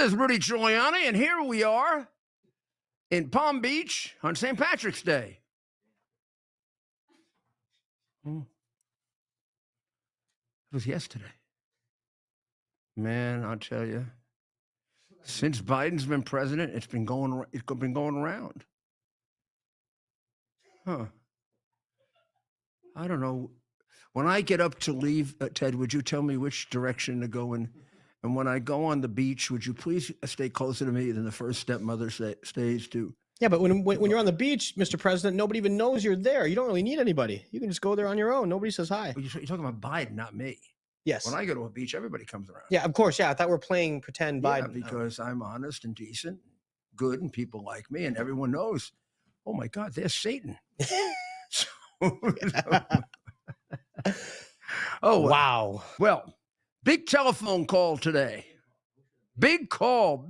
This is Rudy Giuliani, and here we are in Palm Beach on St. Patrick's Day. It was yesterday. Man, I'll tell you, since Biden's been president, it's been going around. Huh. I don't know. When I get up to leave, Ted, would you tell me which direction to go in? And when I go on the beach, would you please stay closer to me than the first stepmother stays to? Yeah, but when you're on the beach, Mr. President, nobody even knows you're there. You don't really need anybody. You can just go there on your own. Nobody says hi. You're talking about Biden, not me. Yes. When I go to a beach, everybody comes around. Yeah, of course. Yeah, I thought we were playing pretend Biden. Because I'm honest and decent, good, and people like me, and everyone knows, oh my God, there's Satan. Oh, wow. Well, big telephone call today. Big call.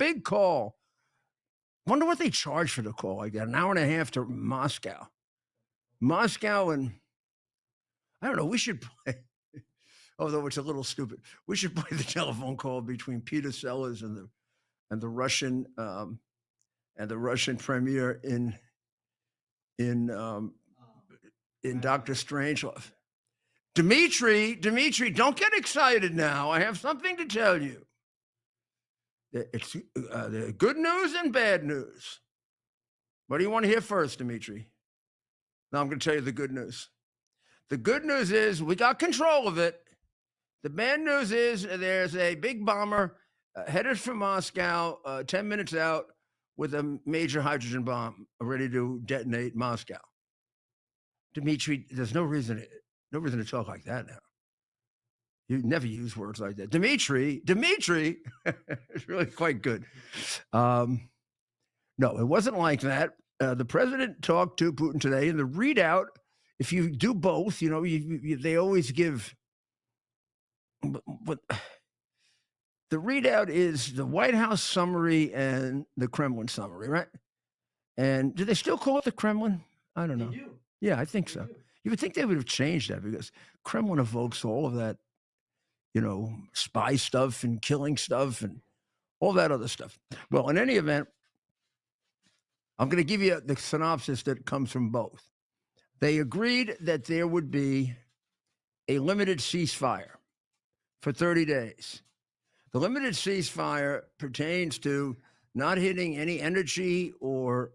Wonder what they charge for the call. I got an hour and a half to Moscow. And I don't know, we should play, although it's a little stupid, we should play the telephone call between Peter Sellers and the Russian premier in Dr. Strangelove. Dimitri, don't get excited now. I have something to tell you. It's good news and bad news. What do you want to hear first, Dimitri? Now I'm going to tell you the good news. The good news is we got control of it. The bad news is there's a big bomber headed for Moscow 10 minutes out with a major hydrogen bomb ready to detonate Moscow. Dimitri, there's no reason to talk like that now. You never use words like that. Dimitri, it's really quite good. No, it wasn't like that. The president talked to Putin today, and the readout, if you do both, they always give. But the readout is the White House summary and the Kremlin summary, right? And do they still call it the Kremlin? I don't know. They do. Yeah, I think so. You would think they would have changed that because Kremlin evokes all of that, spy stuff and killing stuff and all that other stuff. Well, in any event, I'm going to give you the synopsis that comes from both. They agreed that there would be a limited ceasefire for 30 days. The limited ceasefire pertains to not hitting any energy or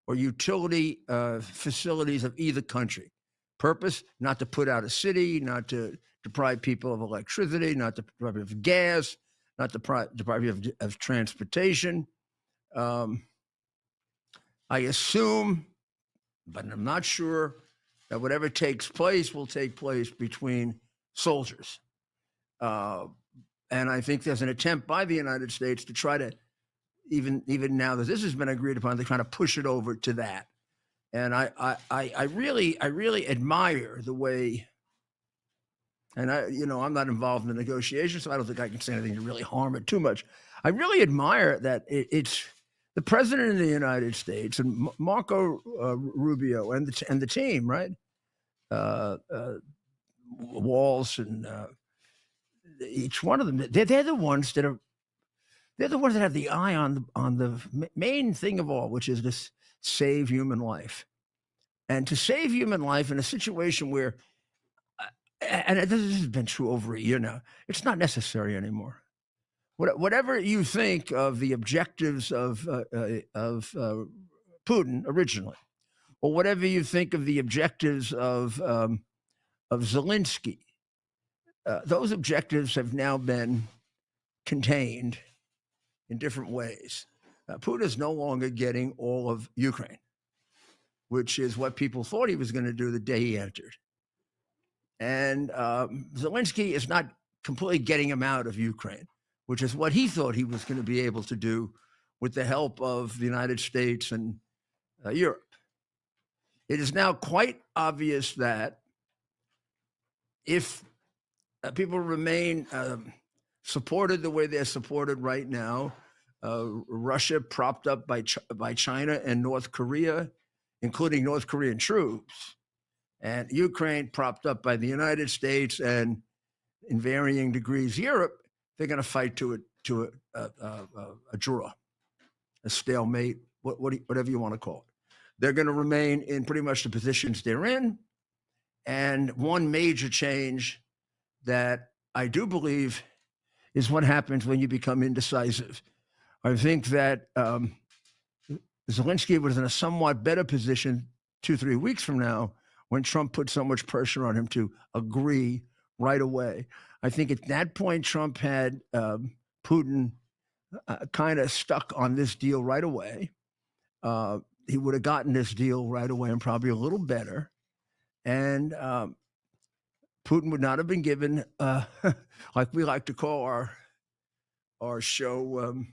utility facilities of either country. Purpose, not to put out a city, not to deprive people of electricity, not to deprive people of gas, not to deprive you of transportation. I assume, but I'm not sure, that whatever takes place will take place between soldiers. And I think there's an attempt by the United States to try to, even now that this has been agreed upon, they're trying to push it over to that. And I really admire the way, and I'm not involved in the negotiations, so I don't think I can say anything to really harm it too much. I really admire that it's the president of the United States and Marco Rubio and the team, right? Walls and each one of them, they're the ones that have the eye on the main thing of all, which is to save human life. And to save human life in a situation where, and this has been true over a year now, it's not necessary anymore. Whatever you think of the objectives of Putin originally, or whatever you think of the objectives of Zelensky, those objectives have now been contained in different ways. Putin is no longer getting all of Ukraine, which is what people thought he was going to do the day he entered. And Zelensky is not completely getting him out of Ukraine, which is what he thought he was going to be able to do with the help of the United States and Europe. It is now quite obvious that if people remain supported the way they're supported right now, Russia propped up by China and North Korea, including North Korean troops, and Ukraine propped up by the United States and, in varying degrees, Europe, they're going to fight to it to a draw, a stalemate, whatever you want to call it. They're going to remain in pretty much the positions they're in. And one major change that I do believe is what happens when you become indecisive. I think that Zelensky was in a somewhat better position 2-3 weeks from now when Trump put so much pressure on him to agree right away. I think at that point, Trump had Putin kind of stuck on this deal right away. He would have gotten this deal right away and probably a little better. And Putin would not have been given, like we like to call our show,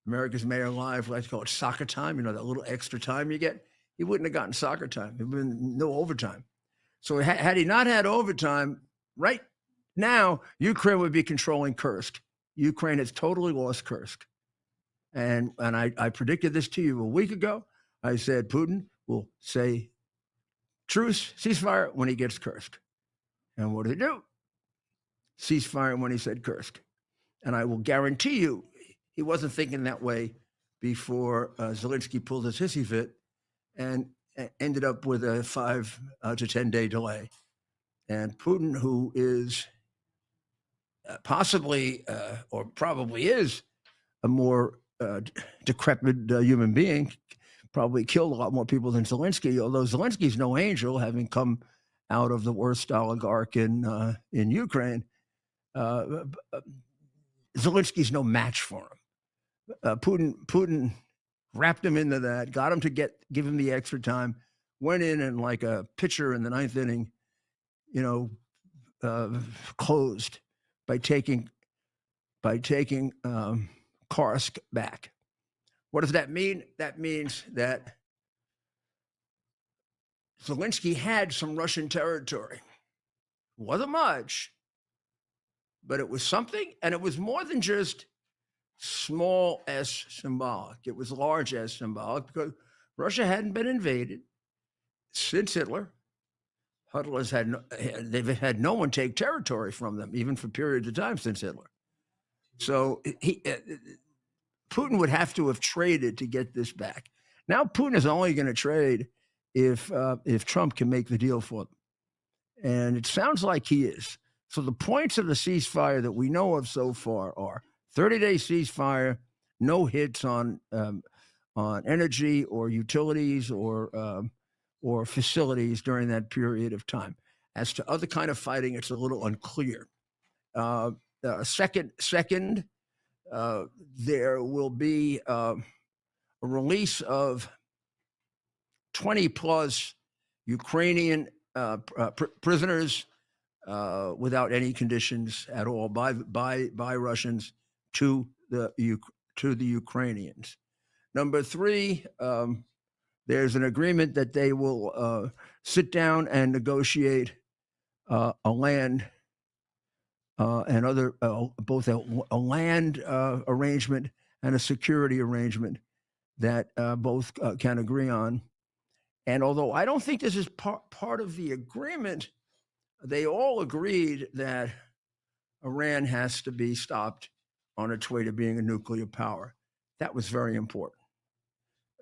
America's Mayor Live, we like to call it soccer time, you know, that little extra time you get. He wouldn't have gotten soccer time. There would have been no overtime. So had he not had overtime, right now, Ukraine would be controlling Kursk. Ukraine has totally lost Kursk. And I predicted this to you a week ago. I said Putin will say truce, ceasefire when he gets Kursk. And what did he do? Ceasefire when he said Kursk. And I will guarantee you he wasn't thinking that way before Zelensky pulled his hissy fit and ended up with a 5 to 10 day delay. And Putin, who is possibly or probably is a more decrepit human being, probably killed a lot more people than Zelensky, although Zelensky's no angel, having come out of the worst oligarch in Ukraine. Zelensky's no match for him. Putin wrapped him into that, got him to give him the extra time, went in and like a pitcher in the 9th inning, closed by taking Kursk back. What does that mean? That means that Zelensky had some Russian territory. It wasn't much, but it was something, and it was more than just small s symbolic. It was large s symbolic because Russia hadn't been invaded since Hitler. They've had no one take territory from them, even for periods of time since Hitler. So Putin would have to have traded to get this back. Now Putin is only going to trade if Trump can make the deal for them, and it sounds like he is. So the points of the ceasefire that we know of so far are 30-day ceasefire, no hits on energy or utilities or facilities during that period of time. As to other kind of fighting, it's a little unclear. Second, there will be a release of 20 plus Ukrainian prisoners without any conditions at all by Russians to the Ukrainians. Number 3, there's an agreement that they will sit down and negotiate a land and other both a land arrangement and a security arrangement that both can agree on. And although I don't think this is part of the agreement, they all agreed that Iran has to be stopped on its way to being a nuclear power. That was very important.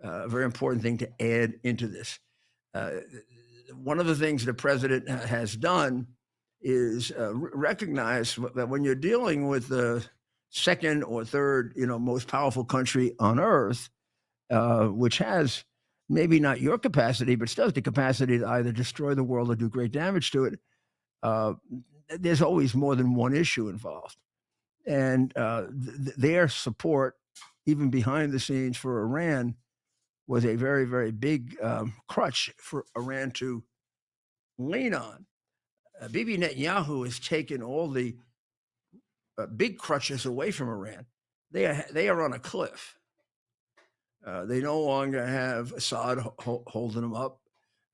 A very important thing to add into this. One of the things the president has done is recognize that when you're dealing with the second or third, most powerful country on earth, which has maybe not your capacity, but still has the capacity to either destroy the world or do great damage to it, there's always more than one issue involved. And their support, even behind the scenes for Iran, was a very, very big crutch for Iran to lean on. Bibi Netanyahu has taken all the big crutches away from Iran. They are on a cliff. They no longer have Assad holding them up,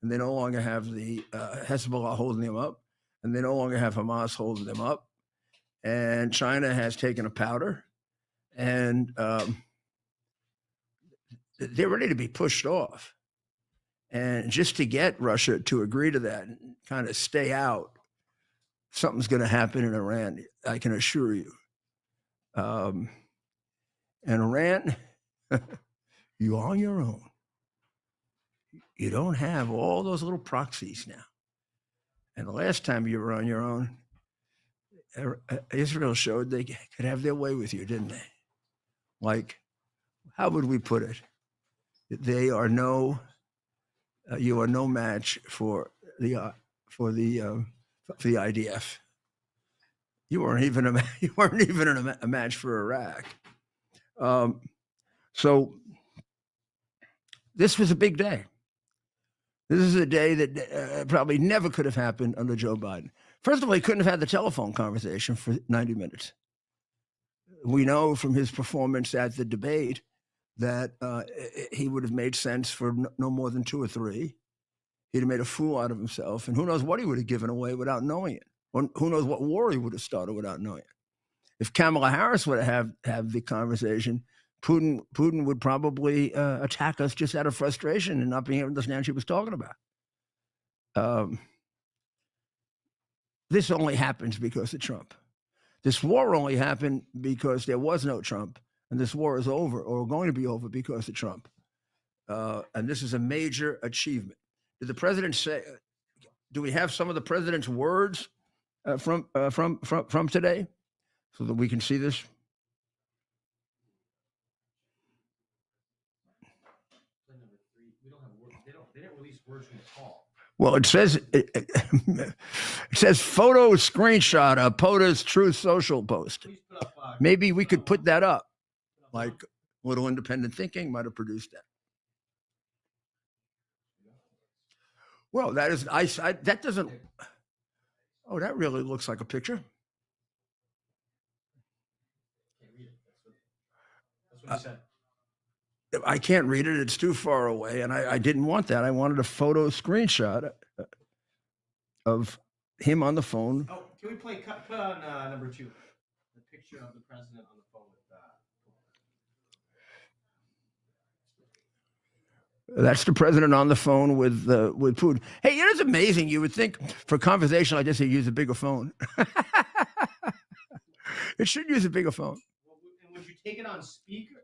and they no longer have the Hezbollah holding them up, and they no longer have Hamas holding them up. And China has taken a powder, and they're ready to be pushed off. And just to get Russia to agree to that and kind of stay out, something's going to happen in Iran, I can assure you. And Iran, you're on your own. You don't have all those little proxies now. And the last time you were on your own, Israel showed they could have their way with you, didn't they? Like, how would we put it? They are no, you are no match for the IDF. You weren't even a match for Iraq. So this was a big day. This is a day that probably never could have happened under Joe Biden. First of all, he couldn't have had the telephone conversation for 90 minutes. We know from his performance at the debate that he would have made sense for no more than 2 or 3. He'd have made a fool out of himself, and who knows what he would have given away without knowing it. Or who knows what war he would have started without knowing it. If Kamala Harris would have the conversation, Putin would probably attack us just out of frustration and not being able to understand what she was talking about. This only happens because of Trump. This war only happened because there was no Trump, and this war is over or going to be over because of Trump. And this is a major achievement. Did the president say? Do we have some of the president's words from today, so that we can see this? They didn't release words from the call. Well, it says photo screenshot of POTUS Truth Social post. Maybe we could put that up. Like Little Independent Thinking might have produced that. Well, that is that doesn't. Oh, that really looks like a picture. That's what he said. I can't read it. It's too far away. And I didn't want that. I wanted a photo screenshot of him on the phone. Oh, can we put on number 2, the picture of the president on the phone with That's the president on the phone with Putin. Hey, it is amazing. You would think for a conversation like this, he'd use a bigger phone. It should use a bigger phone. Well, and would you take it on speaker?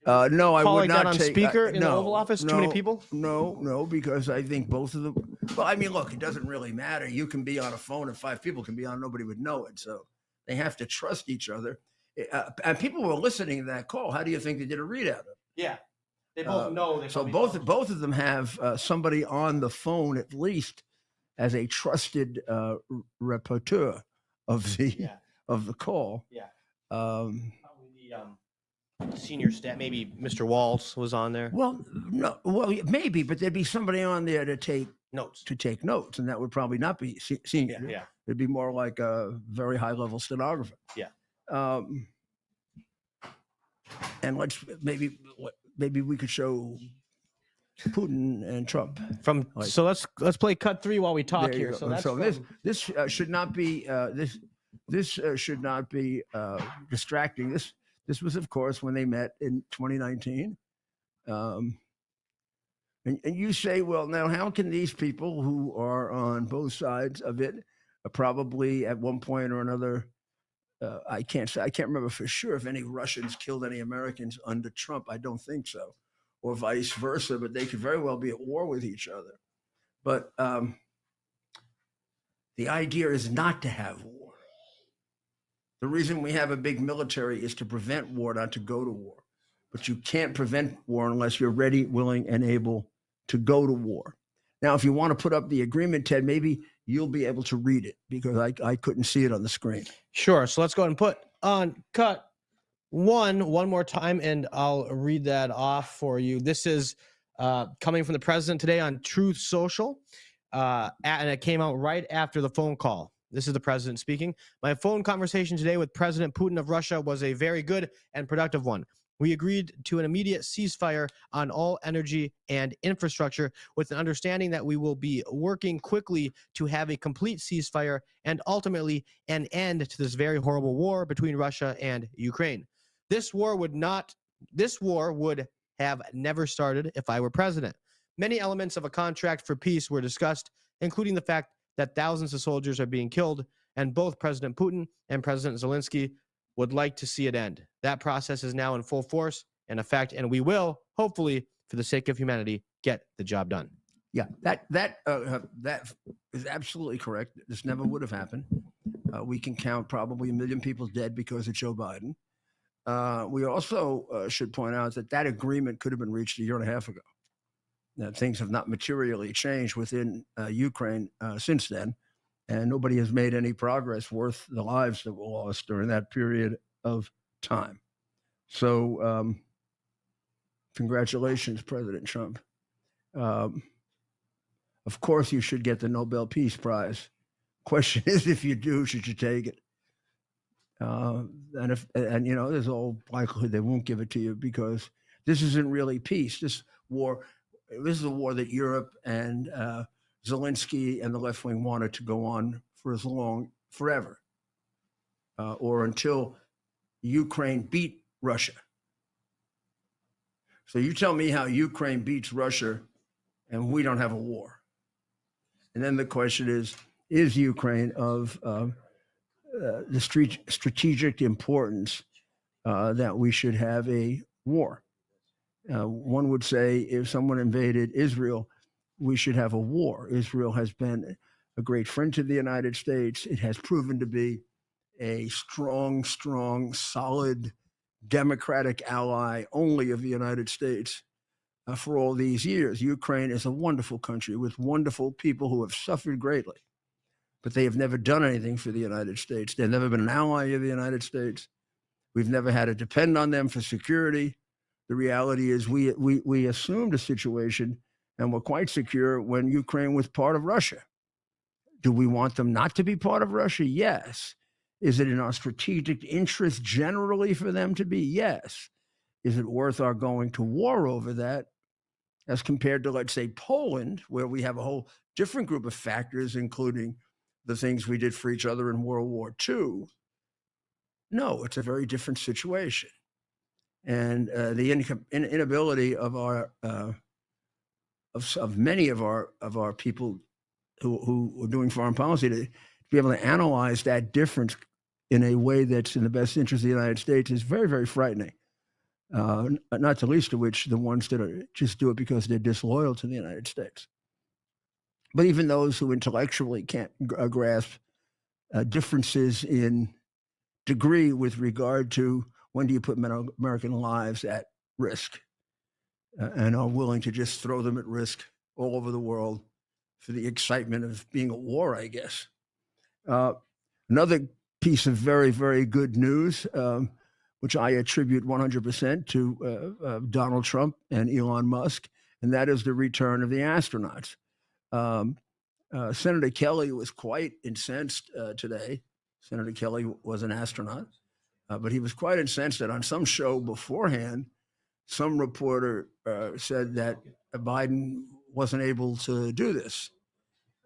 No, I would not that on take speaker in the Oval Office. Too many people. No, because I think both of them. Well, I mean, look, it doesn't really matter. You can be on a phone and 5 people can be on. Nobody would know it. So they have to trust each other. And people were listening to that call. How do you think they did a readout of it? Yeah, they both know. So both of them have somebody on the phone at least as a trusted rapporteur of the call. Yeah. Probably the senior staff, maybe Mr. Walls was on there. Well, no, maybe, but there'd be somebody on there to take notes, and that would probably not be senior. Yeah. It'd be more like a very high level stenographer. Yeah. And maybe we could show Putin and Trump So let's play cut 3 while we talk here. So this should not be this should not be distracting. This was, of course, when they met in 2019. And you say, well, now how can these people who are on both sides of it probably at one point or another, I can't remember for sure if any Russians killed any Americans under Trump. I don't think so, or vice versa, but they could very well be at war with each other. But the idea is not to have war. The reason we have a big military is to prevent war, not to go to war. But you can't prevent war unless you're ready, willing, and able to go to war. Now, if you want to put up the agreement, Ted, maybe you'll be able to read it because I couldn't see it on the screen. Sure. So let's go ahead and put on cut one more time, and I'll read that off for you. This is coming from the president today on Truth Social, and it came out right after the phone call. This is the president speaking. My phone conversation today with President Putin of Russia was a very good and productive one. We agreed to an immediate ceasefire on all energy and infrastructure with an understanding that we will be working quickly to have a complete ceasefire and ultimately an end to this very horrible war between Russia and Ukraine. This war would have never started if I were president. Many elements of a contract for peace were discussed, including the fact that thousands of soldiers are being killed, and both President Putin and President Zelensky would like to see it end. That process is now in full force and effect, and we will, hopefully, for the sake of humanity, get the job done. Yeah, that is absolutely correct. This never would have happened. We can count probably 1 million people dead because of Joe Biden. We also should point out that agreement could have been reached a year and a half ago. Now, things have not materially changed within Ukraine since then, and nobody has made any progress worth the lives that were lost during that period of time. So, congratulations, President Trump. Of course, you should get the Nobel Peace Prize. Question is, if you do, should you take it? And you know, there's all likelihood they won't give it to you because this isn't really peace. This is a war that Europe and Zelensky and the left wing wanted to go on for forever, or until Ukraine beat Russia. So you tell me how Ukraine beats Russia and we don't have a war. And then the question is Ukraine of the strategic importance that we should have a war? One would say if someone invaded Israel, we should have a war. Israel has been a great friend to the United States. It has proven to be a strong, solid, democratic ally only of the United States for all these years. Ukraine is a wonderful country with wonderful people who have suffered greatly, but they have never done anything for the United States. They've never been an ally of the United States. We've never had to depend on them for security. The reality is we assumed a situation and were quite secure when Ukraine was part of Russia. Do we want them not to be part of Russia? Yes. Is it in our strategic interest generally for them to be? Yes. Is it worth our going to war over that as compared to, let's say, Poland, where we have a whole different group of factors, including the things we did for each other in World War II? No, it's a very different situation. And the inability of our of many of our people who are doing foreign policy to be able to analyze that difference in a way that's in the best interest of the United States is very, very frightening. Not the least of which the ones that just do it because they're disloyal to the United States. But even those who intellectually can't grasp differences in degree with regard to when do you put American lives at risk, and are willing to just throw them at risk all over the world for the excitement of being at war, I guess. Another piece of very, very good news, which I attribute 100% to Donald Trump and Elon Musk, and that is the return of the astronauts. Senator Kelly was quite incensed today. Senator Kelly was an astronaut, but he was quite incensed that on some show beforehand, some reporter said that Biden wasn't able to do this,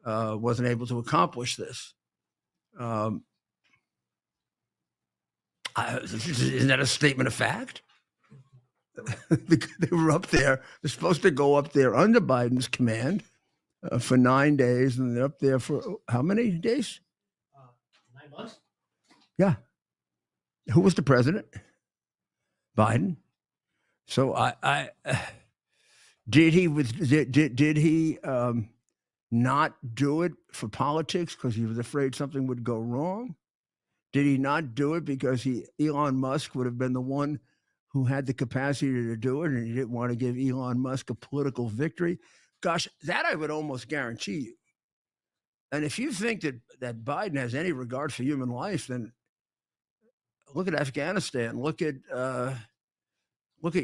wasn't able to accomplish this. Isn't that a statement of fact? They were up there. They're supposed to go up there under Biden's command for 9 days, and they're up there for how many days? 9 months. Yeah. Who was the president? Biden. So did he not do it for politics because he was afraid something would go wrong? Did he not do it because Elon Musk would have been the one who had the capacity to do it, and he didn't want to give Elon Musk a political victory? Gosh, that I would almost guarantee you. And if you think that Biden has any regard for human life, then look at Afghanistan. Look at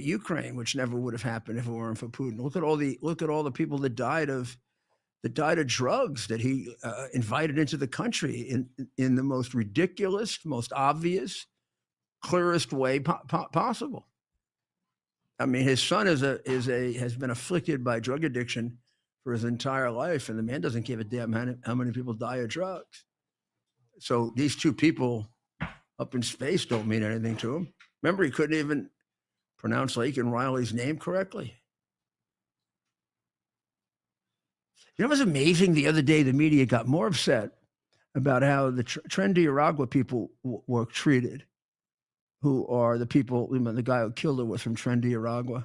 Ukraine, which never would have happened if it weren't for Putin. Look at all the people that died of drugs that he invited into the country in the most ridiculous, most obvious, clearest way possible. I mean, his son has been afflicted by drug addiction for his entire life, and the man doesn't give a damn how many people die of drugs. So these two people up in space don't mean anything to him. Remember, he couldn't even pronounce Laken Riley's name correctly. You know, it was amazing the other day, the media got more upset about how the Trinidad people were treated who are the people, the guy who killed her was from Trinidad,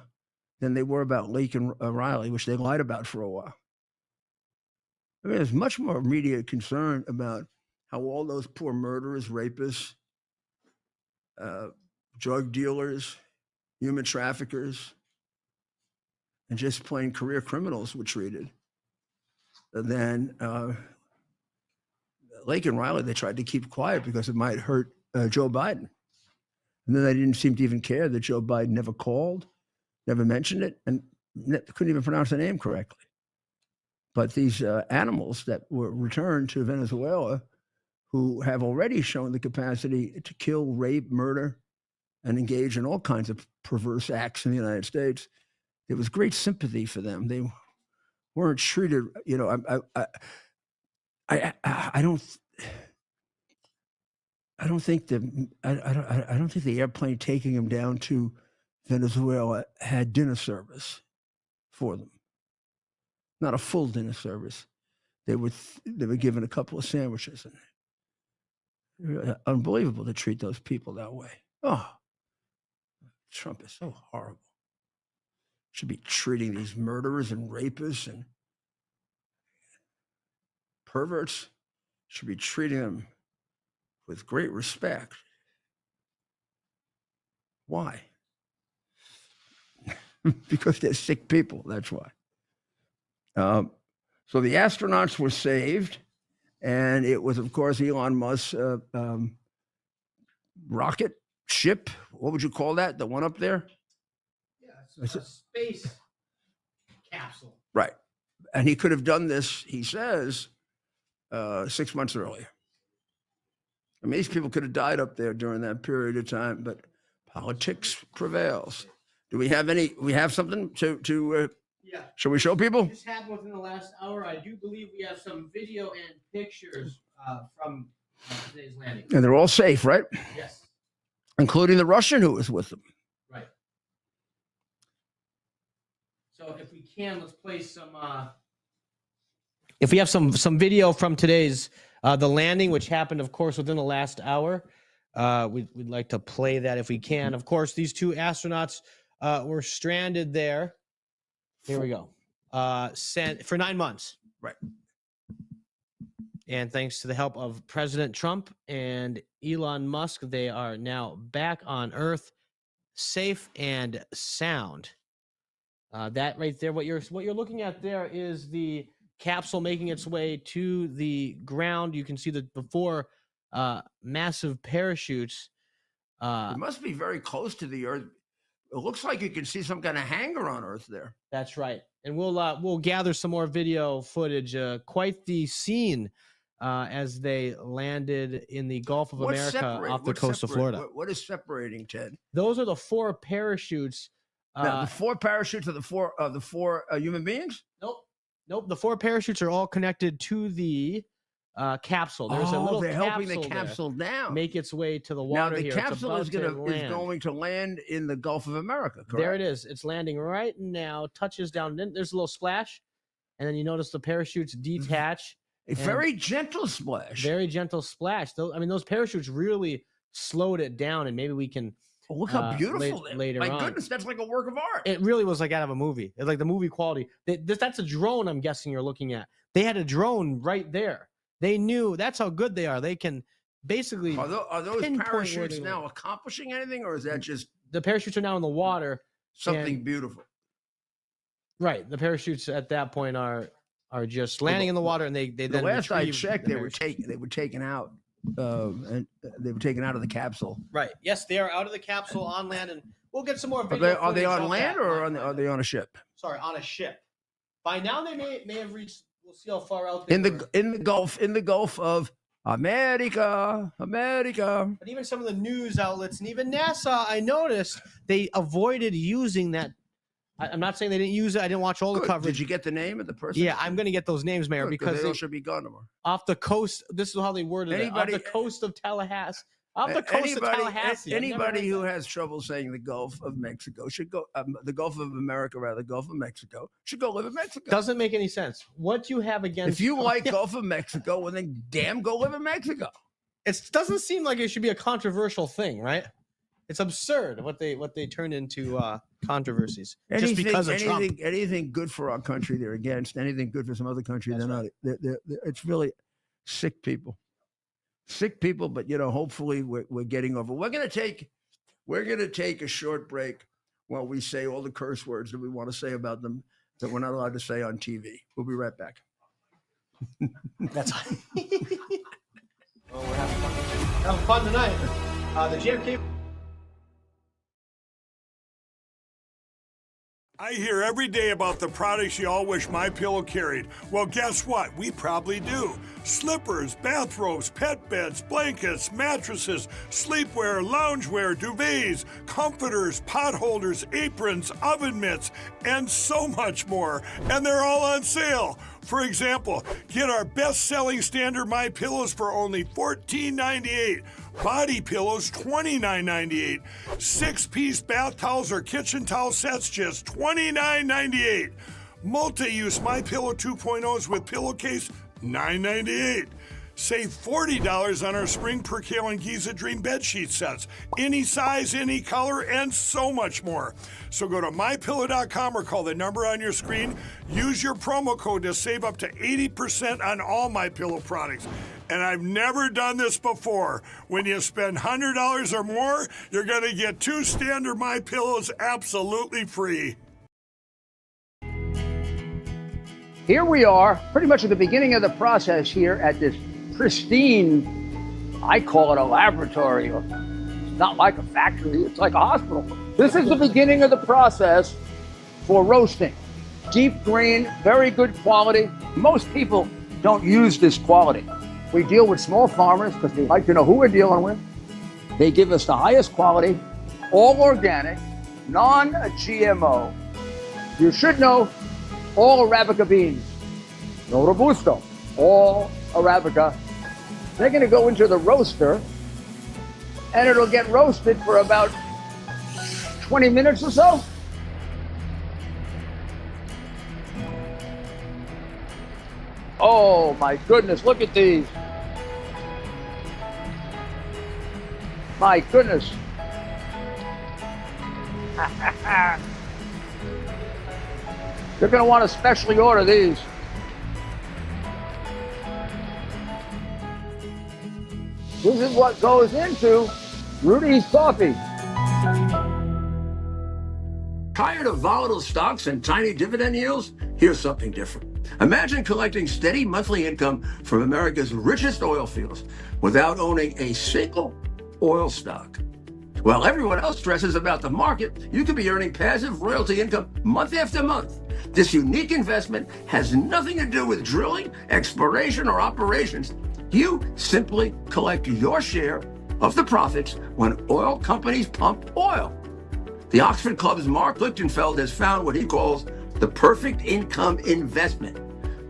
than they were about Lake and Riley, which they lied about for a while. I mean, there's much more media concern about how all those poor murderers, rapists, drug dealers, human traffickers, and just plain career criminals were treated. Then Lake and Riley, they tried to keep quiet because it might hurt Joe Biden. And then they didn't seem to even care that Joe Biden never called, never mentioned it, and couldn't even pronounce the name correctly. But these animals that were returned to Venezuela, who have already shown the capacity to kill, rape, murder, and engage in all kinds of perverse acts in the United States, there was great sympathy for them. They weren't treated, I don't think the airplane taking them down to Venezuela had dinner service for them. Not a full dinner service. They were given a couple of sandwiches. And unbelievable to treat those people that way. Oh, Trump is so horrible. Should be treating these murderers and rapists and perverts, should be treating them with great respect. Why? Because they're sick people, that's why. So the astronauts were saved, and it was, of course, Elon Musk's rocket ship. What would you call that? The one up there? Yeah, it's a space capsule. Right. And he could have done this, he says, 6 months earlier. I mean, these people could have died up there during that period of time, but politics prevails. Do we have any? We have something to yeah. Shall we show people? This happened within the last hour. I do believe we have some video and pictures from today's landing. And they're all safe, right? Yes. Including the Russian who was with them. Right. So if we can, let's play some. If we have some video from today's the landing, which happened, of course, within the last hour, we'd like to play that if we can. Of course, these two astronauts were stranded there. Here we go. Sent for 9 months. Right. And thanks to the help of President Trump and Elon Musk, they are now back on Earth, safe and sound. That right there, what you're looking at there is the capsule making its way to the ground. You can see the four massive parachutes. It must be very close to the Earth. It looks like you can see some kind of hangar on Earth there. That's right. And we'll gather some more video footage. Quite the scene as they landed in the Gulf of America off the coast of Florida. What is separating, Ted? Those are the four parachutes. Now, the four parachutes are the four human beings? Nope. The four parachutes are all connected to the capsule. There's a little they're capsule helping the capsule down. Make its way to the water. Now the here. capsule is going to land in the Gulf of America, correct? There it is. It's landing right now, touches down. Then there's a little splash, and then you notice the parachutes detach. A very gentle splash. Very gentle splash. Those parachutes really slowed it down, and maybe we can look how beautiful later on. My goodness, that's like a work of art. It really was like out of a movie. It's like the movie quality. That's a drone, I'm guessing you're looking at. They had a drone right there. They knew that's how good they are. They can basically. Are those parachutes now accomplishing anything, or is that just the parachutes are now in the water? Something beautiful. Right. The parachutes at that point are just landing in the water, and they then. The last I checked, they were taken out. And they were taken out of the capsule. Right. Yes, they are out of the capsule on land, and we'll get some more video. Are they on land or are they on a ship? Sorry, on a ship. By now they may have reached. We'll see how far out they in the Gulf of America. But even some of the news outlets and even NASA, I noticed they avoided using that. I'm not saying they didn't use it. I didn't watch all the coverage. Did you get the name of the person? Yeah, I'm going to get those names, Mayor, because they should be gone tomorrow. Off the coast. This is how they worded it. Off the coast of Tallahassee. Off the coast of Tallahassee. Anybody who has trouble saying the Gulf of Mexico should go. The Gulf of America, rather, the Gulf of Mexico should go live in Mexico. Doesn't make any sense. What do you have against? If you like Gulf of Mexico, well then damn, go live in Mexico. It doesn't seem like it should be a controversial thing, right? It's absurd what they turn into controversies just because of Trump. Anything good for our country, they're against. Anything good for some other country, they're not. It's really sick people. Sick people, but hopefully we're getting over. We're gonna take a short break while we say all the curse words that we want to say about them that we're not allowed to say on TV. We'll be right back. That's we're having fun tonight. The JFK. I hear every day about the products you all wish MyPillow carried. Well, guess what? We probably do. Slippers, bathrobes, pet beds, blankets, mattresses, sleepwear, loungewear, duvets, comforters, pot holders, aprons, oven mitts, and so much more. And they're all on sale. For example, get our best-selling standard MyPillows for only $14.98. Body pillows, $29.98. 6-piece bath towels or kitchen towel sets, just $29.98. Multi-use MyPillow 2.0s with pillowcase, $9.98. Save $40 on our Spring Percale and Giza Dream bedsheet sets. Any size, any color, and so much more. So go to MyPillow.com or call the number on your screen. Use your promo code to save up to 80% on all MyPillow products. And I've never done this before. When you spend $100 or more, you're going to get 2 standard MyPillows absolutely free. Here we are, pretty much at the beginning of the process here at this pristine, I call it a laboratory. It's not like a factory, it's like a hospital. This is the beginning of the process for roasting. Deep grain, very good quality. Most people don't use this quality. We deal with small farmers because they like to know who we're dealing with. They give us the highest quality, all organic, non-GMO. You should know all Arabica beans, no Robusto, all Arabica. They're going to go into the roaster and it'll get roasted for about 20 minutes or so. Oh my goodness, look at these. My goodness. You're going to want to specially order these. This is what goes into Rudy's coffee. Tired of volatile stocks and tiny dividend yields? Here's something different. Imagine collecting steady monthly income from America's richest oil fields without owning a single oil stock. While everyone else stresses about the market, you could be earning passive royalty income month after month. This unique investment has nothing to do with drilling, exploration, or operations. You simply collect your share of the profits when oil companies pump oil. The Oxford Club's Mark Lichtenfeld has found what he calls the perfect income investment,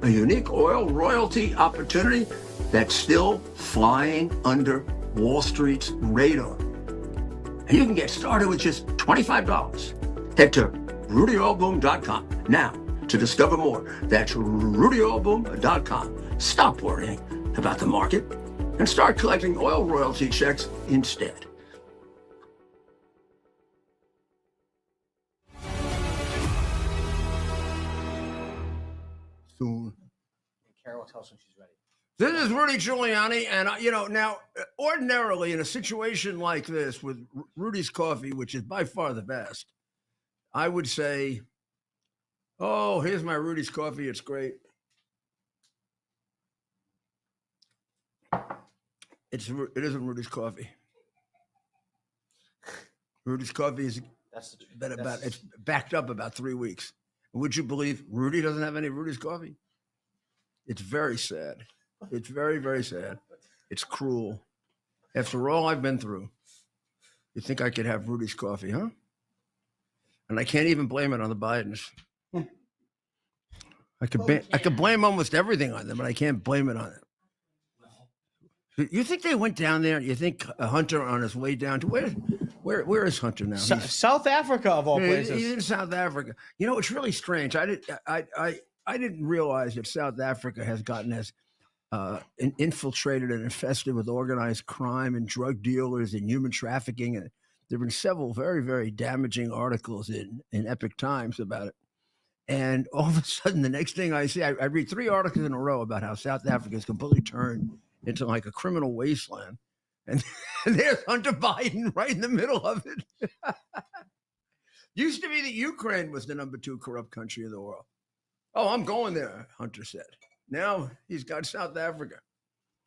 a unique oil royalty opportunity that's still flying under Wall Street's radar. And you can get started with just $25. Head to RudyOilBoom.com now to discover more. That's RudyOilBoom.com. Stop worrying about the market and start collecting oil royalty checks instead. Soon. Carol tells when she's ready. This is Rudy Giuliani, and now ordinarily in a situation like this with Rudy's coffee, which is by far the best, I would say, "Oh, here's my Rudy's coffee. It's great." It isn't Rudy's coffee. Rudy's coffee is it's backed up about 3 weeks. Would you believe Rudy doesn't have any Rudy's coffee? It's very sad. It's very, very sad. It's cruel. After all I've been through, you think I could have Rudy's coffee, huh? And I can't even blame it on the Bidens. I could blame almost everything on them, but I can't blame it on them. You think they went down there? You think Hunter on his way down to where is Hunter now? South Africa of all places. He's in South Africa. It's really strange. I didn't realize that South Africa has gotten as infiltrated and infested with organized crime and drug dealers and human trafficking. And There have been several very, very damaging articles in Epic Times about it. And all of a sudden, the next thing I see, I read 3 articles in a row about how South Africa has completely turned into like a criminal wasteland. And there's Hunter Biden right in the middle of it. Used to be that Ukraine was the number 2 corrupt country in the world. Oh, I'm going there, Hunter said. Now he's got South Africa.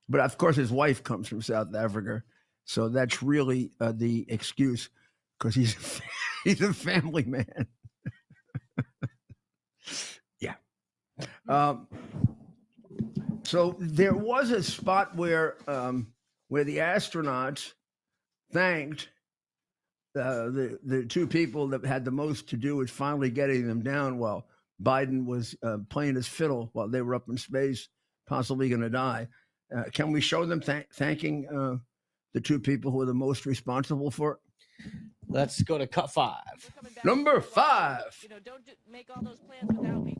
But of course, his wife comes from South Africa. So that's really the excuse, because he's a family man. Yeah. So there was a spot where the astronauts thanked the 2 people that had the most to do with finally getting them down while Biden was playing his fiddle while they were up in space, possibly going to die. Can we show them thanking the 2 people who are the most responsible for it? Let's go to cut 5. Number 5. Don't make all those plans without me.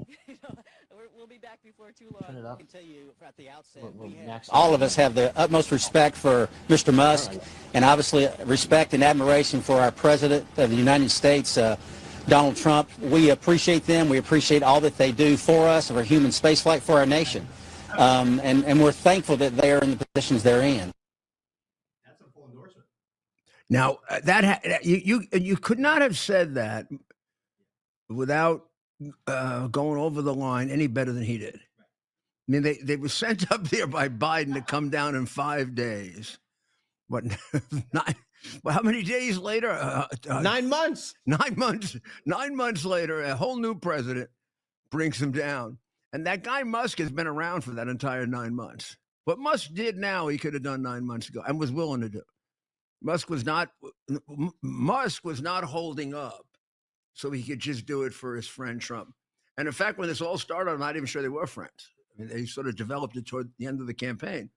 We'll be back before too long. I can tell you at the outset, all of us have the utmost respect for Mr. Musk, and obviously respect and admiration for our President of the United States, Donald Trump. We appreciate them. We appreciate all that they do for us, for human spaceflight, for our nation. And we're thankful that they are in the positions they're in. That's a full endorsement. Now, you could not have said that without going over the line any better than he did. I mean, they were sent up there by Biden to come down in 5 days. What? How many days later? 9 months. 9 months. 9 months later, a whole new president brings him down. And that guy Musk has been around for that entire 9 months. What Musk did now, he could have done 9 months ago and was willing to do. Musk was not holding up so he could just do it for his friend Trump. And in fact, when this all started, I'm not even sure they were friends. I mean, they sort of developed it toward the end of the campaign.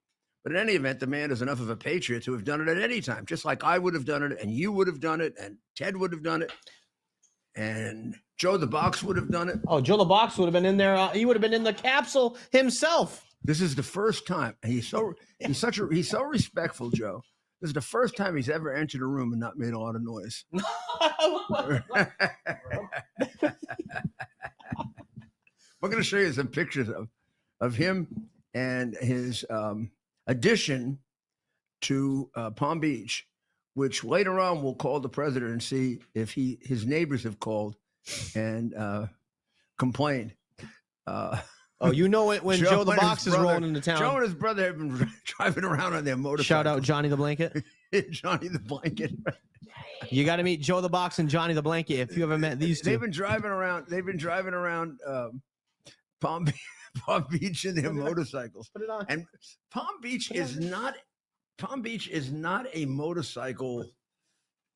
But in any event, the man is enough of a patriot to have done it at any time, just like I would have done it, and you would have done it, and Ted would have done it, and Joe the Box would have done it. Oh, Joe the Box would have been in there. He would have been in the capsule himself. This is the first time. And he's so respectful, Joe. This is the first time he's ever entered a room and not made a lot of noise. We're going to show you some pictures of him and his addition to Palm Beach, which later on we'll call the president and see if his neighbors have called and complained. Oh, you know it when Joe the Box is rolling into town. Joe and his brother have been driving around on their motorcycles. Shout out Johnny the Blanket. Johnny the Blanket. You got to meet Joe the Box and Johnny the Blanket if you haven't met these two. They've been driving around Palm Beach in their motorcycles. Put it on. And Palm Beach is not a motorcycle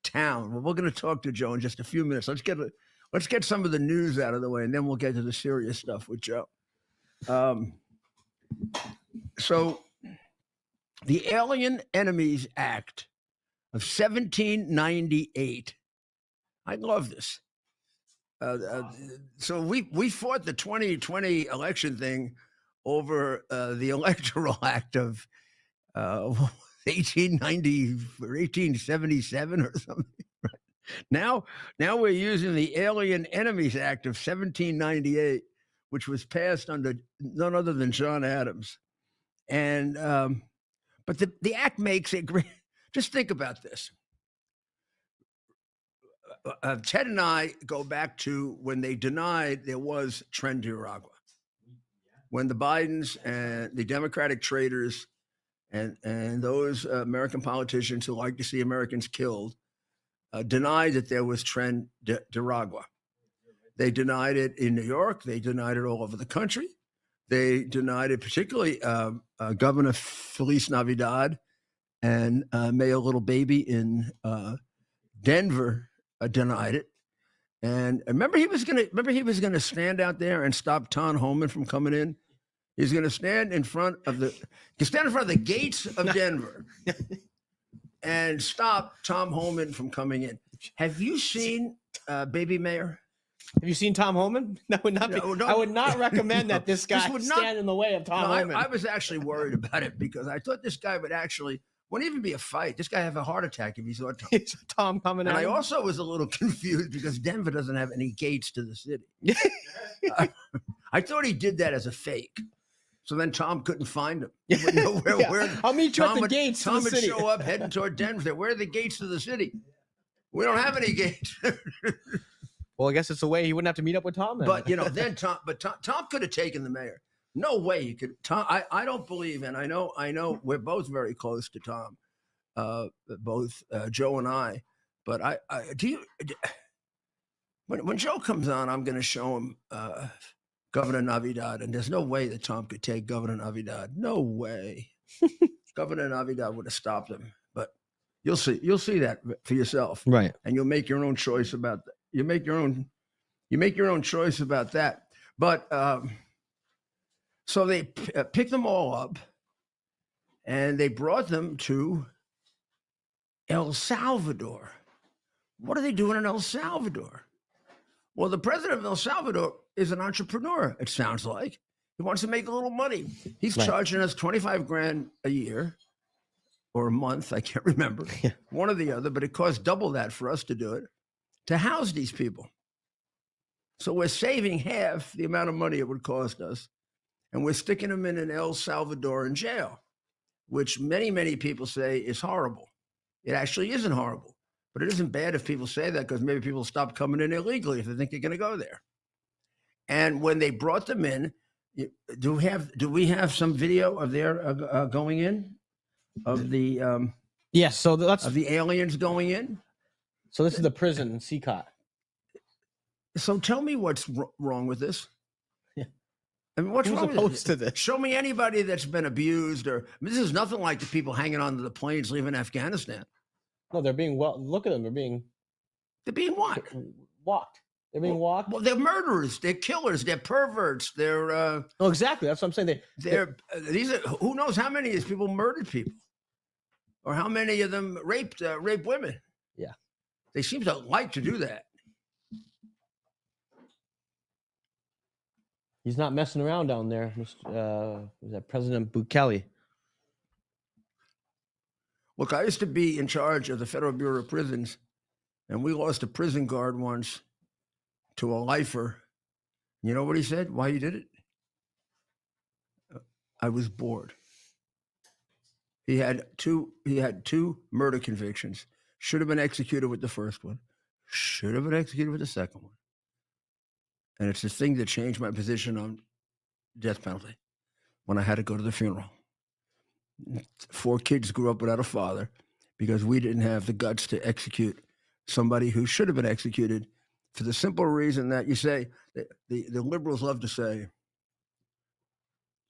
town. Well, we're going to talk to Joe in just a few minutes. Let's get some of the news out of the way, and then we'll get to the serious stuff with Joe. So the Alien Enemies Act of 1798. I love this. So we fought the 2020 election thing over the Electoral Act of 1890 or 1877 or something. Now we're using the Alien Enemies Act of 1798, which was passed under none other than John Adams. And but the act makes it great. Just think about this. Ted and I go back to when they denied there was Tren Nicaragua, when the Bidens and the Democratic traitors and those American politicians who like to see Americans killed denied that there was Tren Nicaragua. They denied it in New York. They denied it all over the country. They denied it, particularly Governor Feliz Navidad and Mayor Little Baby in Denver denied it. And remember he was gonna stand out there and stop Tom Homan from coming in. He's gonna stand in front of the gates of Denver and stop Tom Homan from coming in. Have you seen Baby Mayor? Have you seen Tom Homan? That would not be. No. I would not recommend that this guy stand in the way of Tom Homan. I was actually worried about it because I thought this guy would actually, Wouldn't even be a fight. This guy have a heart attack if he saw Tom. It's Tom coming And out. I also was a little confused because Denver doesn't have any gates to the city. I thought he did that as a fake. So then Tom couldn't find him. He wouldn't know where I'll meet you at Tom the would- gates Tom to the would city. show up heading toward Denver. Where are the gates to the city? We don't have any gates. Well, I guess it's the way he wouldn't have to meet up with Tom then. But then Tom could have taken the mayor. No way he could. Tom, I don't believe, and I know we're both very close to Tom, both Joe and I. But when Joe comes on, I'm going to show him Governor Navidad, and there's no way that Tom could take Governor Navidad. No way. Governor Navidad would have stopped him. But you'll see that for yourself, right. and you'll make your own choice about that. You make your own choice about that. But so they picked them all up, and they brought them to El Salvador. What are they doing in El Salvador? Well, the president of El Salvador is an entrepreneur, it sounds like. He wants to make a little money. He's charging us 25 grand a year or a month. I can't remember. One or the other, but it costs double that for us to do it, to house these people. So we're saving half the amount of money it would cost us. And we're sticking them in an El Salvadoran jail, which many, many people say is horrible. It actually isn't horrible. But it isn't bad if people say that, because maybe people stop coming in illegally if they think they're going to go there. And when they brought them in, do we have some video of their going in, of the Yes, so that's of the aliens going in? so this is the prison in CCOT. So tell me what's wrong with this. Yeah. I mean, what's Who's wrong with opposed this? to this? Show me anybody that's been abused, or this is nothing like the people hanging onto the planes leaving Afghanistan. No, they're being look at them. They're being what? walked. They're being walked. Well, they're murderers. They're killers. They're perverts. They're Oh, exactly. That's what I'm saying. these are, who knows how many of these people murdered people, or how many of them raped women. Yeah, they seem to like to do that. He's not messing around down there, was that President Bukele? Look, I used to be in charge of the Federal Bureau of Prisons, and we lost a prison guard once to a lifer. You know what he said? Why he did it? I was bored. He had two murder convictions. Should have been executed with the first one. Should have been executed with the second one. And it's the thing that changed my position on death penalty when I had to go to the funeral. 4 kids grew up without a father because we didn't have the guts to execute somebody who should have been executed, for the simple reason that you say, the liberals love to say,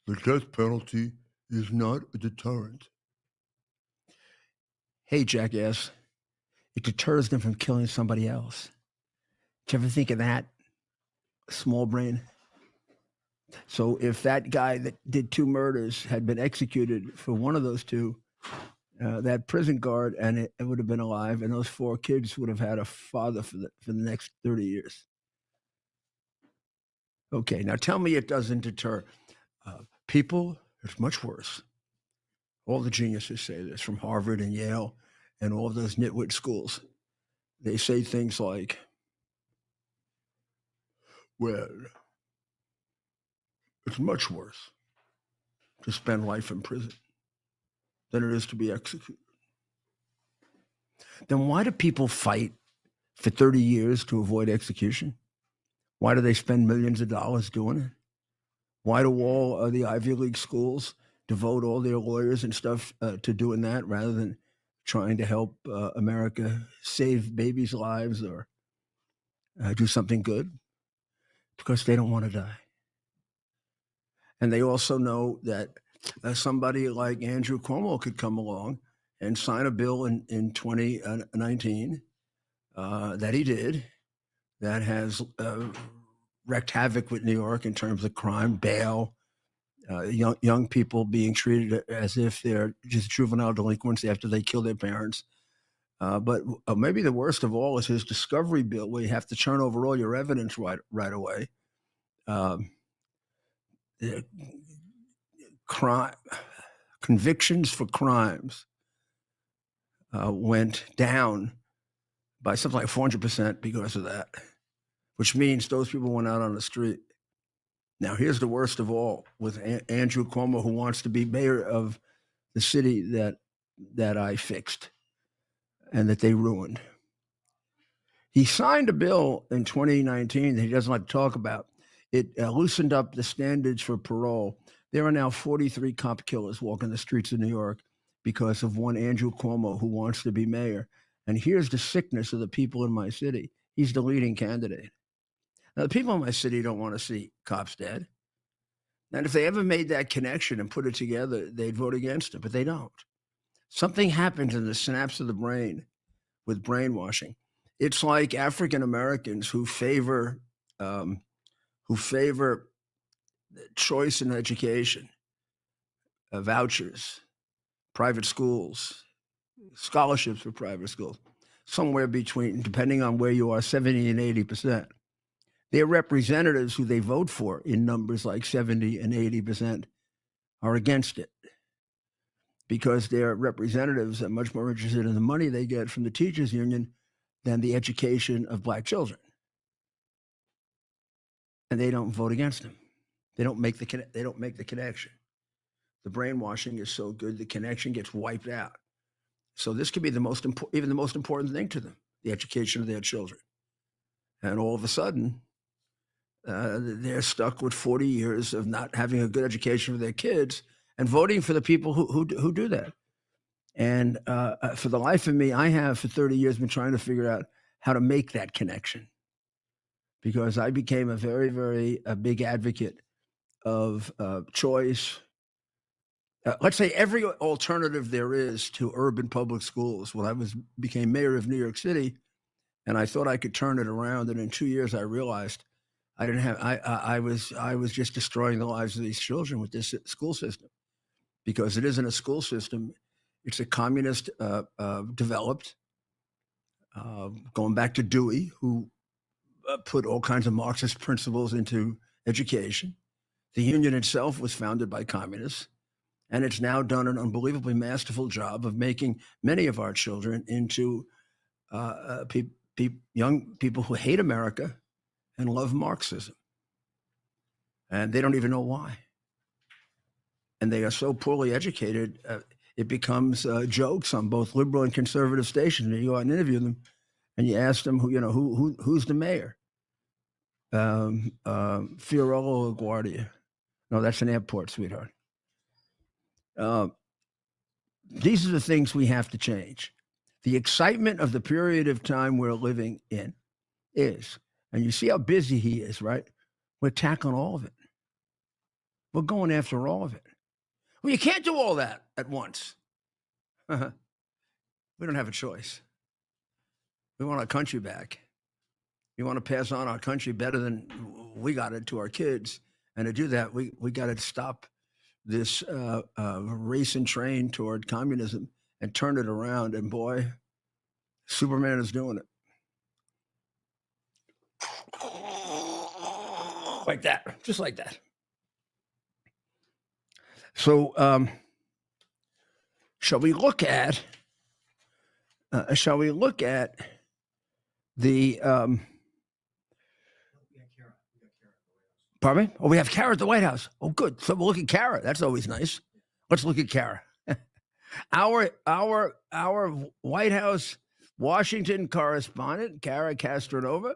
the death penalty is not a deterrent. Hey, jackass, it deters them from killing somebody else. Did you ever think of that? Small brain. So if that guy that did 2 murders had been executed for one of those 2, that prison guard and it would have been alive, and those 4 kids would have had a father for the next 30 years. Okay, now tell me it doesn't deter people. It's much worse. All the geniuses say this, from Harvard and Yale and all of those nitwit schools. They say things like, well, it's much worse to spend life in prison than it is to be executed. Then why do people fight for 30 years to avoid execution? Why do they spend millions of dollars doing it? Why do all the Ivy League schools devote all their lawyers and stuff to doing that, rather than trying to help America save babies' lives or do something good? Because they don't want to die. And they also know that somebody like Andrew Cuomo could come along and sign a bill in 2019 that he did, that has wreaked havoc with New York in terms of crime, bail, young people being treated as if they're just juvenile delinquents after they kill their parents. But maybe the worst of all is his discovery bill, where you have to turn over all your evidence right away. Crime convictions for crimes went down by something like 400% because of that, which means those people went out on the street. Now, here's the worst of all with Andrew Cuomo, who wants to be mayor of the city that I fixed and that they ruined. He signed a bill in 2019 that he doesn't like to talk about. It loosened up the standards for parole. There are now 43 cop killers walking the streets of New York because of one Andrew Cuomo who wants to be mayor. And here's the sickness of the people in my city. He's the leading candidate. Now, the people in my city don't want to see cops dead. And if they ever made that connection and put it together, they'd vote against it, but they don't. Something happens in the synapse of the brain with brainwashing. It's like African Americans who favor choice in education, vouchers, private schools, scholarships for private schools, somewhere between, depending on where you are, 70 and 80%. Their representatives who they vote for in numbers like 70 and 80% are against it because their representatives are much more interested in the money they get from the teachers union than the education of black children. And they don't vote against them. They don't make the connection. The brainwashing is so good, the connection gets wiped out. So this could be even the most important thing to them, the education of their children. And all of a sudden, they're stuck with 40 years of not having a good education for their kids and voting for the people who do that. And for the life of me, I have for 30 years been trying to figure out how to make that connection, because I became a very, very big advocate of choice. Let's say every alternative there is to urban public schools. Well, became mayor of New York City, and I thought I could turn it around. And in 2 years, I realized I didn't have. I was just destroying the lives of these children with this school system, because it isn't a school system. It's a communist developed, going back to Dewey, who put all kinds of Marxist principles into education. The union itself was founded by communists, and it's now done an unbelievably masterful job of making many of our children into young people who hate America and love Marxism. And they don't even know why. And they are so poorly educated, it becomes jokes on both liberal and conservative stations. And you go out and interview them, and you ask them, who's the mayor? Fiorello LaGuardia. No, that's an airport, sweetheart. These are the things we have to change. The excitement of the period of time we're living in is, and you see how busy he is, right? We're tackling all of it. We're going after all of it. Well, you can't do all that at once. We don't have a choice. We want our country back. We want to pass on our country better than we got it to our kids. And to do that, we got to stop this racing train toward communism and turn it around. And boy, Superman is doing it. Like that, just like that. So, shall we look at the? Pardon me? Oh, we have Kara at the White House. Oh, good. So we'll look at Kara. That's always nice. Let's look at Kara. Our White House, Washington correspondent, Kara Castronova.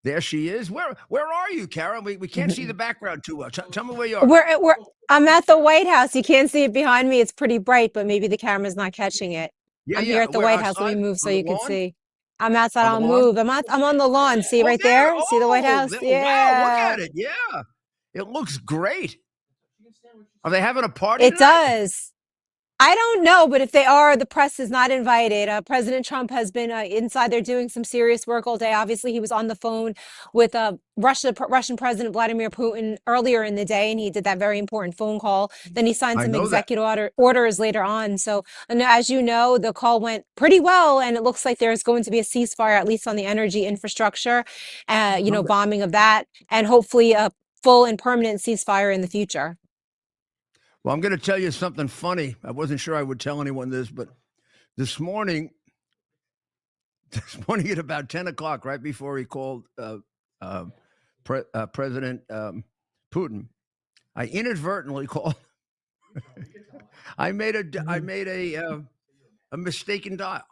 There she is. Where are you, Kara? We can't see the background too well. Tell me where you are. I'm at the White House. You can't see it behind me. It's pretty bright, but maybe the camera's not catching it. I'm here at the White House. Let me move so you can see. I'm outside. I'll move. I'm on the lawn. See right there? See the White House? Yeah. Wow, look at it. Yeah. It looks great. Are they having a party It tonight? does. I don't know, but if they are, the press is not invited. President Trump has been inside there doing some serious work all day. Obviously, he was on the phone with Russian President Vladimir Putin earlier in the day, and he did that very important phone call. Then he signed some executive orders later on. So, and as you know, the call went pretty well, and it looks like there's going to be a ceasefire, at least on the energy infrastructure, bombing of that, and hopefully a full and permanent ceasefire in the future. Well, I'm going to tell you something funny. I wasn't sure I would tell anyone this, but this morning at about 10 o'clock, right before he called President Putin, I inadvertently called. I made a mistaken dial.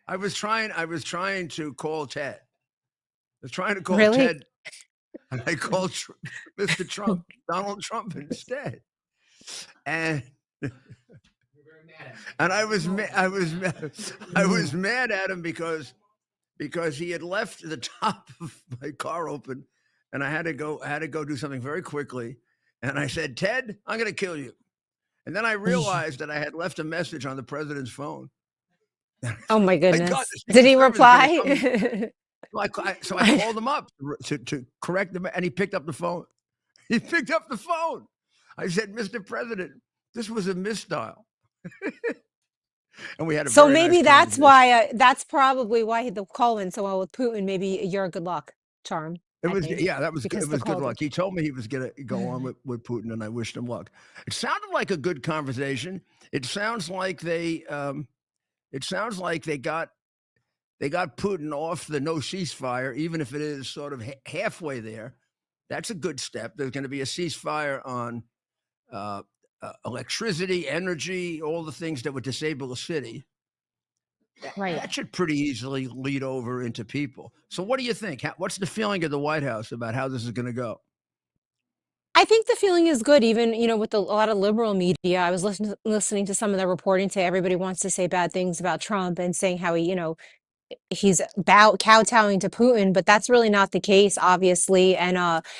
I was trying to call Ted. I was trying to call Really? Ted, and I called Mr. Trump, Donald Trump instead. And I was mad at him because he had left the top of my car open, and I had to go do something very quickly. And I said, "Ted, I'm going to kill you." And then I realized that I had left a message on the president's phone. Oh my My God, goodness. the Did he Secret Service is gonna reply? so I called him up to correct him, and he picked up the phone. He picked up the phone. I said, "Mr. President, this was a misdial." And we had a So very maybe nice that's conversation. why, that's probably why the call went so well with Putin. Maybe you're a good luck charm, It I was think, yeah, that was because it the was good call luck. did. He told me he was gonna go on with Putin, and I wished him luck. It sounded like a good conversation. It sounds like they got Putin off the no ceasefire, even if it is sort of halfway there. That's a good step. There's going to be a ceasefire on uh, electricity, energy, all the things that would disable the city. Right. That should pretty easily lead over into people. So, what do you think? What's the feeling of the White House about how this is going to go? I think the feeling is good, even, with a lot of liberal media. I was listening to some of the reporting today. Everybody wants to say bad things about Trump and saying how he's kowtowing to Putin, but that's really not the case, obviously. And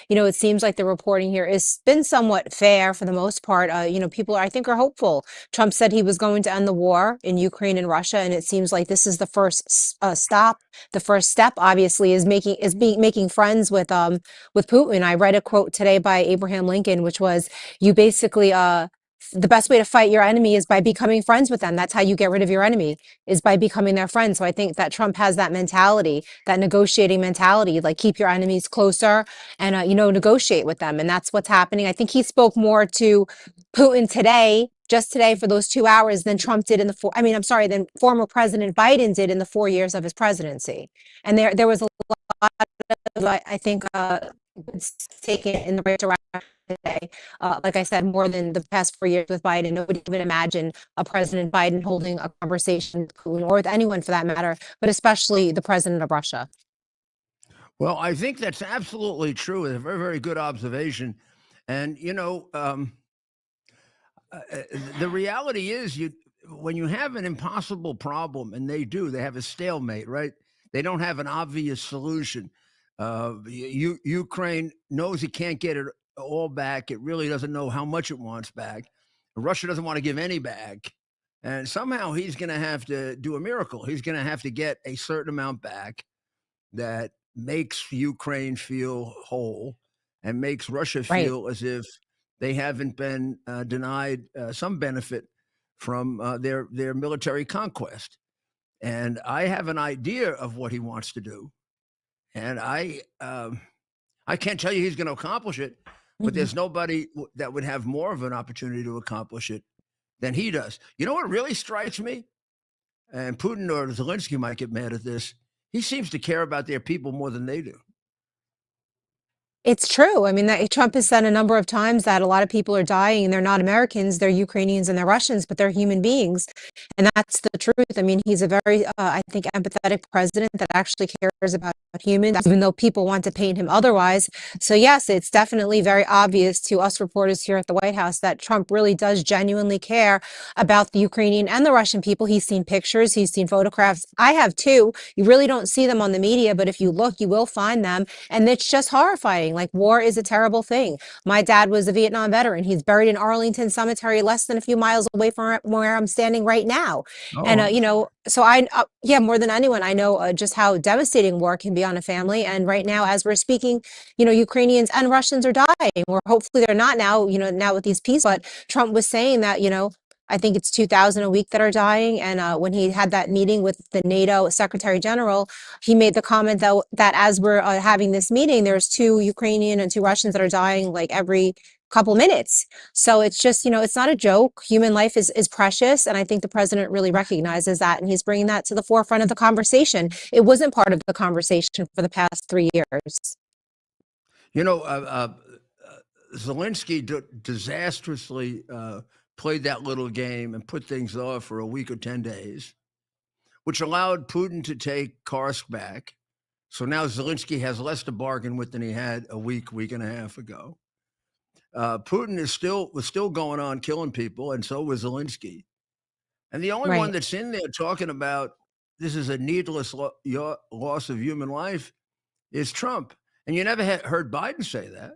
it seems like the reporting here has been somewhat fair for the most part. People I think are hopeful. Trump said he was going to end the war in Ukraine and Russia, and it seems like this is the first stop. The first step, obviously, is making friends with Putin. I read a quote today by Abraham Lincoln, which was, "You basically the best way to fight your enemy is by becoming friends with them. That's how you get rid of your enemy, is by becoming their friend." So I think that Trump has that mentality, that negotiating mentality, like keep your enemies closer and, negotiate with them. And that's what's happening. I think he spoke more to Putin today, just today for those 2 hours, than Trump did than former President Biden did in the 4 years of his presidency. And there was a lot of, I think, taken in the right direction today. Like I said, more than the past 4 years with Biden. Nobody could imagine a President Biden holding a conversation with Putin, or with anyone for that matter, but especially the president of Russia. Well, I think that's absolutely true. It's a very, very good observation. And the reality is, when you have an impossible problem, and they have a stalemate, right? They don't have an obvious solution. Ukraine knows it can't get it all back. It really doesn't know how much it wants back. Russia doesn't want to give any back. And somehow he's going to have to do a miracle. He's going to have to get a certain amount back that makes Ukraine feel whole and makes Russia Right. feel as if they haven't been denied some benefit from their military conquest. And I have an idea of what he wants to do, and I can't tell you he's going to accomplish it, but Mhm. there's nobody that would have more of an opportunity to accomplish it than he does. You know what really strikes me? And Putin or Zelensky might get mad at this. He seems to care about their people more than they do. It's true. I mean, that Trump has said a number of times that a lot of people are dying and they're not Americans, they're Ukrainians and they're Russians, but they're human beings. And that's the truth. I mean, he's a very, I think, empathetic president that actually cares about humans, even though people want to paint him otherwise. So, yes, it's definitely very obvious to us reporters here at the White House that Trump really does genuinely care about the Ukrainian and the Russian people. He's seen pictures, he's seen photographs. I have too. You really don't see them on the media, but if you look, you will find them. And it's just horrifying. Like, war is a terrible thing. My dad was a Vietnam veteran. He's buried in Arlington Cemetery, less than a few miles away from where I'm standing right now. And, Oh, so yeah, more than anyone, I know just how devastating war can be on a family. And right now, as we're speaking, Ukrainians and Russians are dying. Or hopefully they're not now, now with these peace. But Trump was saying that, I think it's 2,000 a week that are dying. And when he had that meeting with the NATO Secretary General, he made the comment that as we're having this meeting, there's 2 Ukrainian and 2 Russians that are dying like every couple minutes. So it's just, it's not a joke. Human life is precious. And I think the president really recognizes that. And he's bringing that to the forefront of the conversation. It wasn't part of the conversation for the past 3 years. Zelensky disastrously played that little game and put things off for a week or 10 days, which allowed Putin to take Kursk back. So now Zelensky has less to bargain with than he had a week and a half ago. Putin was still going on killing people, and so was Zelensky. And the only one that's in there talking about this is a needless loss of human life is Trump. And you never heard Biden say that.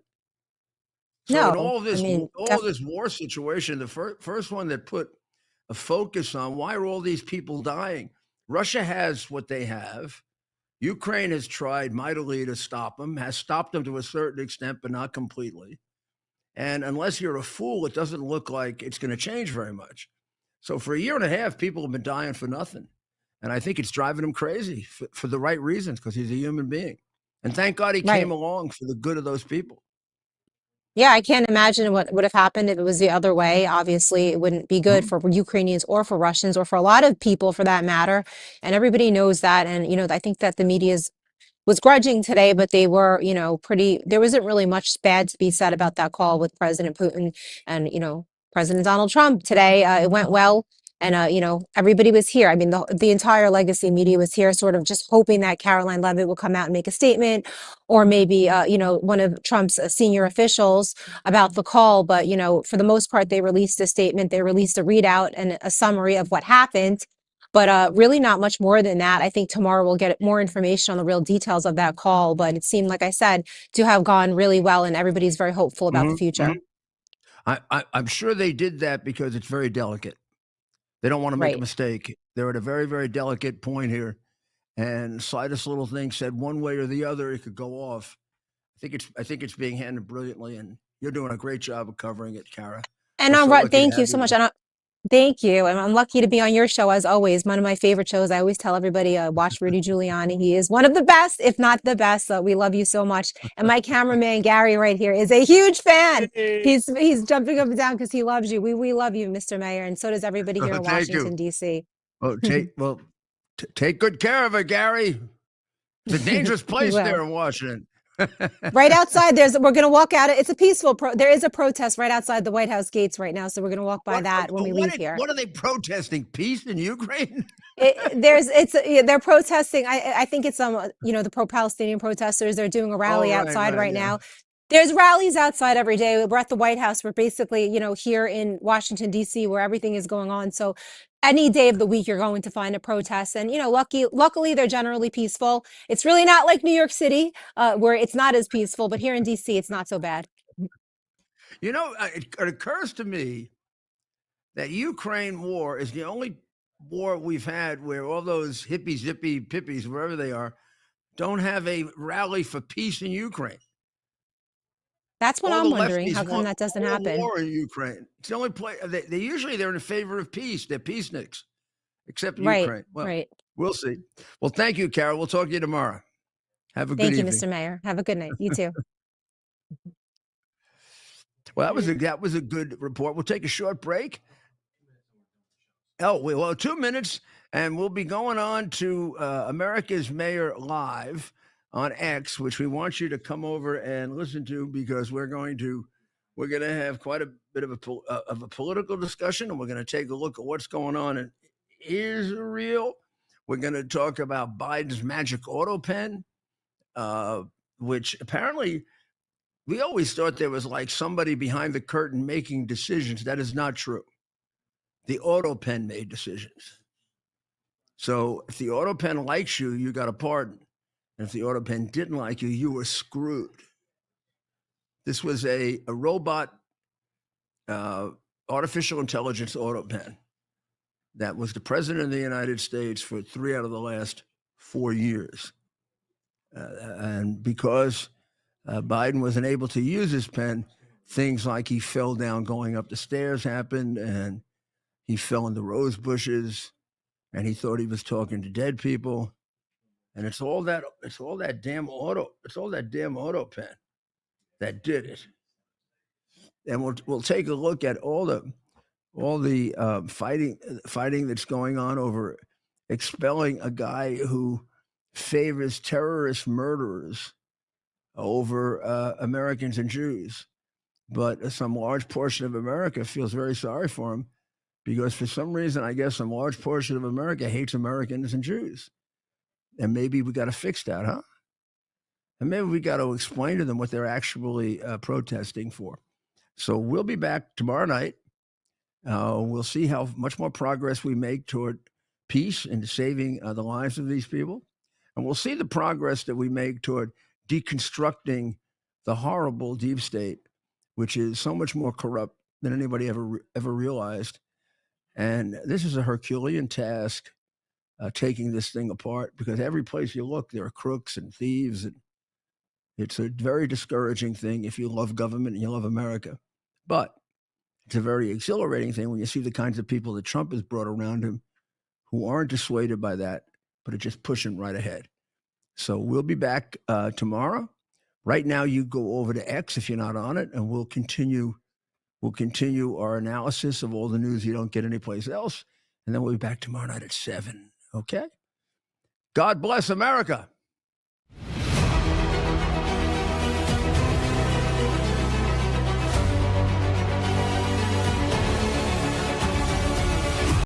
So in all this war situation, the first one that put a focus on why are all these people dying? Russia has what they have. Ukraine has tried mightily to stop them, has stopped them to a certain extent, but not completely. And unless you're a fool, it doesn't look like it's going to change very much. So for a year and a half, people have been dying for nothing. And I think it's driving him crazy for the right reasons, because he's a human being. And thank God he came along for the good of those people. Yeah, I can't imagine what would have happened if it was the other way. Obviously, it wouldn't be good for Ukrainians or for Russians or for a lot of people for that matter. And everybody knows that. And, I think that the media was grudging today, but they were, there wasn't really much bad to be said about that call with President Putin and, President Donald Trump today. It went well. And, everybody was here. I mean, the entire legacy media was here, sort of just hoping that Caroline Leavitt will come out and make a statement, or maybe, one of Trump's senior officials about the call. But, for the most part, they released a statement. They released a readout and a summary of what happened. But really not much more than that. I think tomorrow we'll get more information on the real details of that call. But it seemed, like I said, to have gone really well, and everybody's very hopeful about the future. I'm sure they did that because it's very delicate. They don't want to make a mistake. They're at a very, very delicate point here. And slightest little thing said one way or the other, it could go off. I think it's being handled brilliantly, and you're doing a great job of covering it, Kara. And thank you so much. Thank you. And I'm lucky to be on your show, as always. One of my favorite shows. I always tell everybody, watch Rudy Giuliani. He is one of the best, if not the best. So we love you so much. And my cameraman, Gary, right here, is a huge fan. He's jumping up and down because he loves you. We love you, Mr. Mayor. And so does everybody here in Washington, D.C. Take good care of it, Gary. It's a dangerous place there in Washington. Right outside, we're going to walk out. It's a peaceful, there is a protest right outside the White House gates right now. So we're going to walk by that when we leave here. What are they protesting? Peace in Ukraine? They're protesting. I think it's the pro-Palestinian protesters. They're doing a rally outside right now. There's rallies outside every day. We're at the White House. We're basically, here in Washington, D.C., where everything is going on. So any day of the week, you're going to find a protest. And, luckily, they're generally peaceful. It's really not like New York City, where it's not as peaceful. But here in D.C., it's not so bad. It occurs to me that Ukraine war is the only war we've had where all those hippie, zippy, pippies, wherever they are, don't have a rally for peace in Ukraine. That's what I'm wondering. How come that doesn't happen? War in Ukraine. It's the only place. They're in favor of peace. They're peaceniks, except Ukraine. Well, we'll see. Well, thank you, Carol. We'll talk to you tomorrow. Have a good evening. Thank you, Mr. Mayor. Have a good night. You too. Well, that was a good report. We'll take a short break. 2 minutes, and we'll be going on to America's Mayor Live on X, which we want you to come over and listen to, because we're going to have quite a bit of a political discussion, and we're going to take a look at what's going on in Israel. We're going to talk about Biden's magic auto pen, which apparently we always thought there was like somebody behind the curtain making decisions. That is not true. The auto pen made decisions. So if the auto pen likes you, you got a pardon. And if the auto pen didn't like you, you were screwed. This was a robot artificial intelligence auto pen that was the president of the United States for 3 out of the last 4 years. And because Biden wasn't able to use his pen, things like he fell down going up the stairs happened, and he fell in the rose bushes, and he thought he was talking to dead people. And it's all that damn auto pen that did it. and we'll take a look at all the fighting that's going on over expelling a guy who favors terrorist murderers over Americans and Jews. But some large portion of America feels very sorry for him because for some reason, I guess some large portion of America hates Americans and Jews. And maybe we got to fix that, huh? And maybe we got to explain to them what they're actually protesting for. So we'll be back tomorrow night. We'll see how much more progress we make toward peace and saving the lives of these people. And we'll see the progress that we make toward deconstructing the horrible deep state, which is so much more corrupt than anybody ever realized. And this is a Herculean task, taking this thing apart, because every place you look, there are crooks and thieves. And it's a very discouraging thing if you love government and you love America. But it's a very exhilarating thing when you see the kinds of people that Trump has brought around him who aren't dissuaded by that, but are just pushing right ahead. So we'll be back tomorrow. Right now, you go over to X if you're not on it, and we'll continue our analysis of all the news you don't get anyplace else. And then we'll be back tomorrow night at 7. Okay? God bless America.